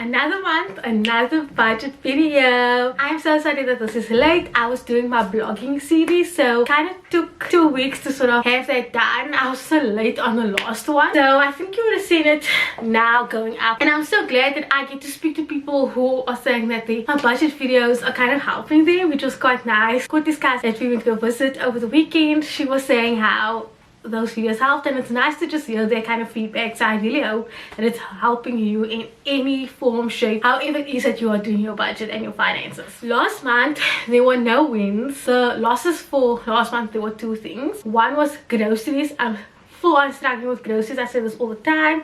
another month, another budget video. I'm so sorry that this is late. I was doing my blogging series, so kind of took 2 weeks to sort of have that done. I was so late on the last one, so I think you would have seen it now going up. And I'm so glad that I get to speak to people who are saying that my budget videos are kind of helping them, which was quite nice. Got this guy that we went to go visit over the weekend. She was saying how those videos helped, and it's nice to just hear their kind of feedback. So I really hope that it's helping you in any form, shape, however it is that you are doing your budget and your finances. Last month there were no wins. The losses for last month, there were two things. One was groceries. I'm full on struggling with groceries. I say this all the time.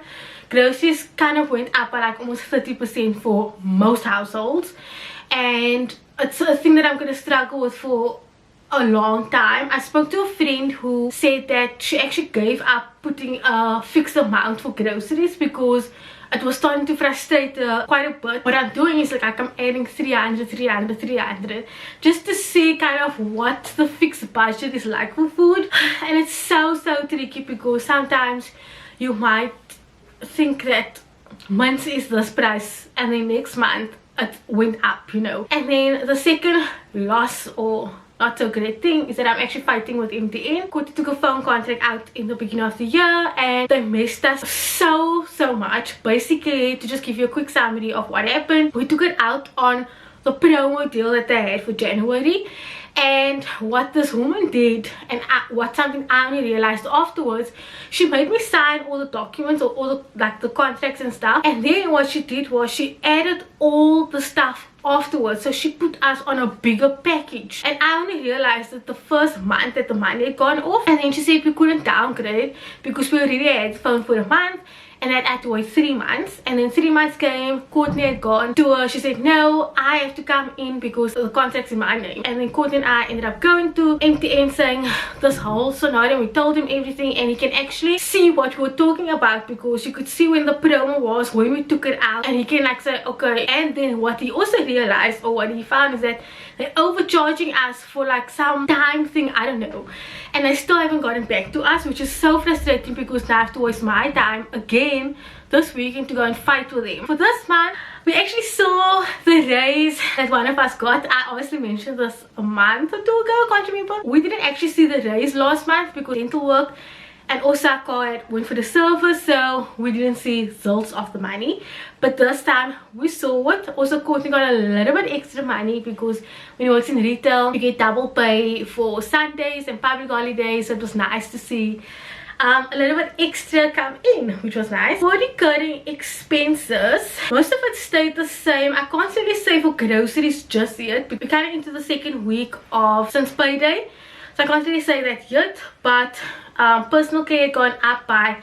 Groceries kind of went up by like almost 30% for most households, and it's a thing that I'm going to struggle with for a long time. I spoke to a friend who said that she actually gave up putting a fixed amount for groceries because it was starting to frustrate her quite a bit. What I'm doing is like I'm adding 300 just to see kind of what the fixed budget is like for food. And it's so tricky because sometimes you might think that month is this price and then next month it went up, you know. And then the second loss, or not so great thing, is that I'm actually fighting with MTN. Coty took a phone contract out in the beginning of the year and they messed us so much. Basically, to just give you a quick summary of what happened, we took it out on the promo deal that they had for January. And what this woman did, and what something I only realized afterwards, she made me sign all the documents, or all the contracts and stuff, and then what she did was she added all the stuff afterwards. So she put us on a bigger package, and I only realized that the first month that the money had gone off. And then she said we couldn't downgrade because we already had the phone for a month, and I had to wait 3 months. And then 3 months came, Courtney had gone to her. She said, no, I have to come in because the contract's in my name. And then Courtney and I ended up going to MTN saying this whole scenario. We told him everything, and he can actually see what we were talking about because you could see when the promo was, when we took it out, and he can like say, okay. And then what he also realized, or what he found, is that they're overcharging us for like some time thing, I don't know. And they still haven't gotten back to us, which is so frustrating because now I have to waste my time again this weekend to go and fight with them. For this month, we actually saw the raise that one of us got. I obviously mentioned this a month or two ago, can't you remember? We didn't actually see the raise last month because dental work and also our car had went for the service, so we didn't see results of the money. But this time we saw it. Also, Courtney got a little bit extra money because when you work in retail, you get double pay for Sundays and public holidays. So it was nice to see a little bit extra come in, which was nice. For recurring expenses, most of it stayed the same. I can't really say for groceries just yet, but we're kind of into the second week of since payday, so I can't really say that yet. But personal care had gone up by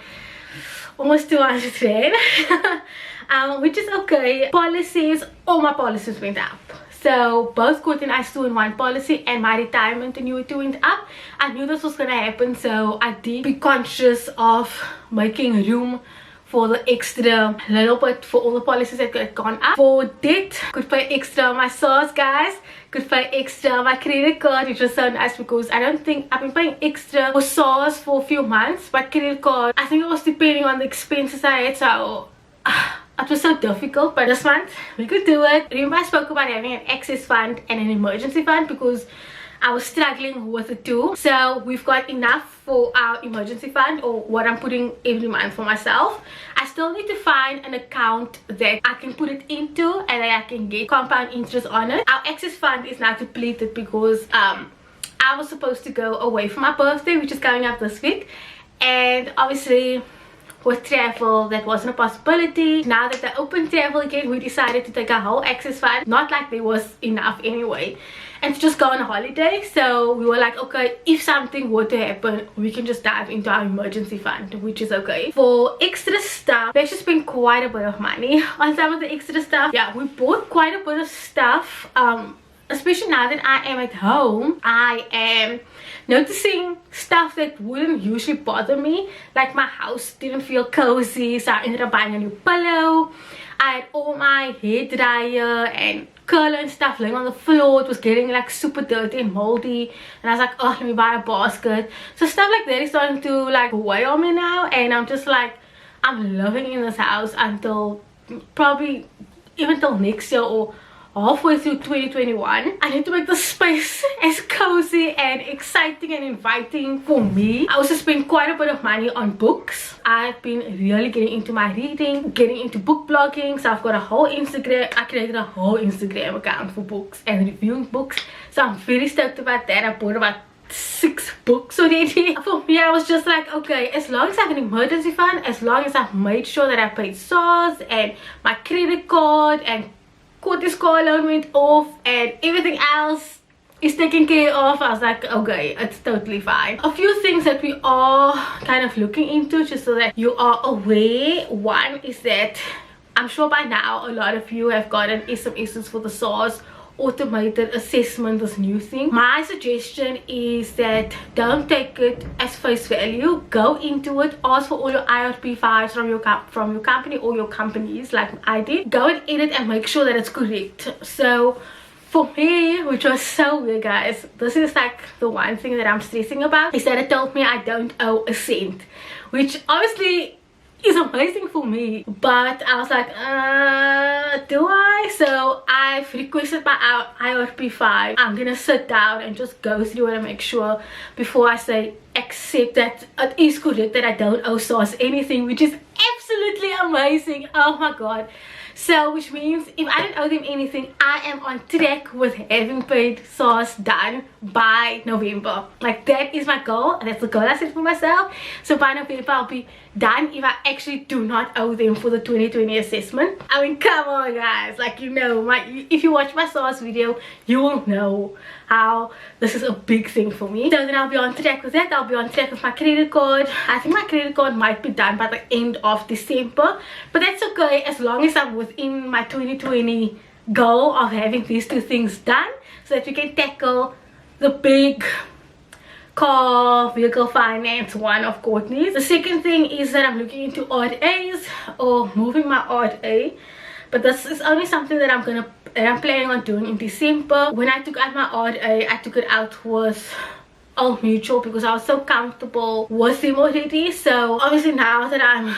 almost 200 rand, which is okay. Policies, all my policies went up. So both Courtney and I still in one policy, and my retirement annuity went up. I knew this was gonna happen, so I did be conscious of making room for the extra little bit for all the policies that had gone up. For debt, could pay extra on my SARS, guys. Could pay extra on my credit card, which was so nice because I don't think I've been paying extra for SARS for a few months, but credit card, I think it was depending on the expenses I had, so it was so difficult. But this month we could do it. Remember I spoke about having an access fund and an emergency fund because I was struggling with the two. So we've got enough for our emergency fund, or what I'm putting every month for myself. I still need to find an account that I can put it into and that I can get compound interest on it. Our access fund is now depleted because I was supposed to go away for my birthday, which is coming up this week, and obviously with travel that wasn't a possibility. Now that they open travel again, we decided to take a whole access fund, not like there was enough anyway, and to just go on a holiday. So we were like, okay, if something were to happen, we can just dive into our emergency fund, which is okay. For extra stuff, we actually spent quite a bit of money on some of the extra stuff. Yeah, we bought quite a bit of stuff, especially now that I am at home. I am noticing stuff that wouldn't usually bother me. Like my house didn't feel cozy, so I ended up buying a new pillow. I had all my hair dryer and curler and stuff laying on the floor. It was getting like super dirty and moldy, and I was like, oh, let me buy a basket. So stuff like that is starting to like weigh on me now, and I'm just like, I'm living in this house until probably even till next year or halfway through 2021. I need to make the space as cozy and exciting and inviting for me. I also spend quite a bit of money on books. I've been really getting into my reading, getting into book blogging. So I've got a whole Instagram, I created a whole Instagram account for books and reviewing books. So I'm very stoked about that. I bought about 6 books already. For me, I was just like, okay, as long as I have an emergency fund, as long as I've made sure that I paid SARS and my credit card and this car loan went off and everything else is taken care of, I was like, okay, it's totally fine. A few things that we are kind of looking into, just so that you are aware. One is that I'm sure by now a lot of you have gotten SMSs for the SARS automated assessment, this new thing. My suggestion is that don't take it as face value. Go into it, ask for all your IRP5s from your company or your companies like I did. Go and edit and make sure that it's correct. So for me, which was so weird, guys, this is like the one thing that I'm stressing about, is that it told me I don't owe a cent, which obviously is amazing for me, but I was like, do I? So I've requested my IRP5. I'm gonna sit down and just go through it and make sure before I say accept that it is correct, that I don't owe SARS anything, which is absolutely amazing. Oh my god. So which means if I don't owe them anything, I am on track with having paid SARS done by November. Like, that is my goal, and that's the goal I set for myself. So by November I'll be done if I actually do not owe them for the 2020 assessment. I mean, come on guys, like, you know, if you watch my SARS video, you will know how this is a big thing for me. So then I'll be on track with that. I'll be on track with my credit card. I think my credit card might be done by the end of December, but that's okay as long as I'm within my 2020 goal of having these 2 things done, so that we can tackle the big car vehicle finance one of Courtney's. The second thing is that I'm looking into odd A's, or moving my odd A, but this is only something that I'm planning on doing in December. When I took out my odd A, I took it out with Old Mutual because I was so comfortable with them already. So obviously now that I'm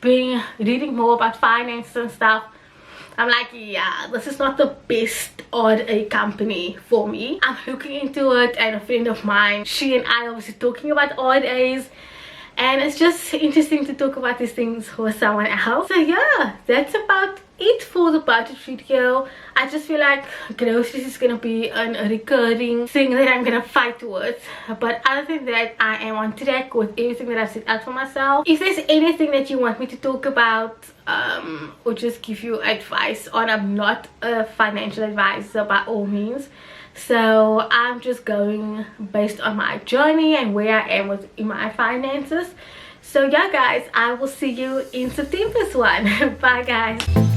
reading more about finance and stuff, I'm like, yeah, this is not the best odd A company for me. I'm looking into it, and a friend of mine, she and I obviously talking about odd A's, and it's just interesting to talk about these things with someone else. So yeah, that's about it for the budget video. I just feel like groceries is gonna be a recurring thing that I'm gonna fight with, but other than that, I am on track with everything that I've set out for myself. If there's anything that you want me to talk about or just give you advice on, I'm not a financial advisor by all means, so I'm just going based on my journey and where I am in my finances. So yeah guys, I will see you in September's one. Bye guys.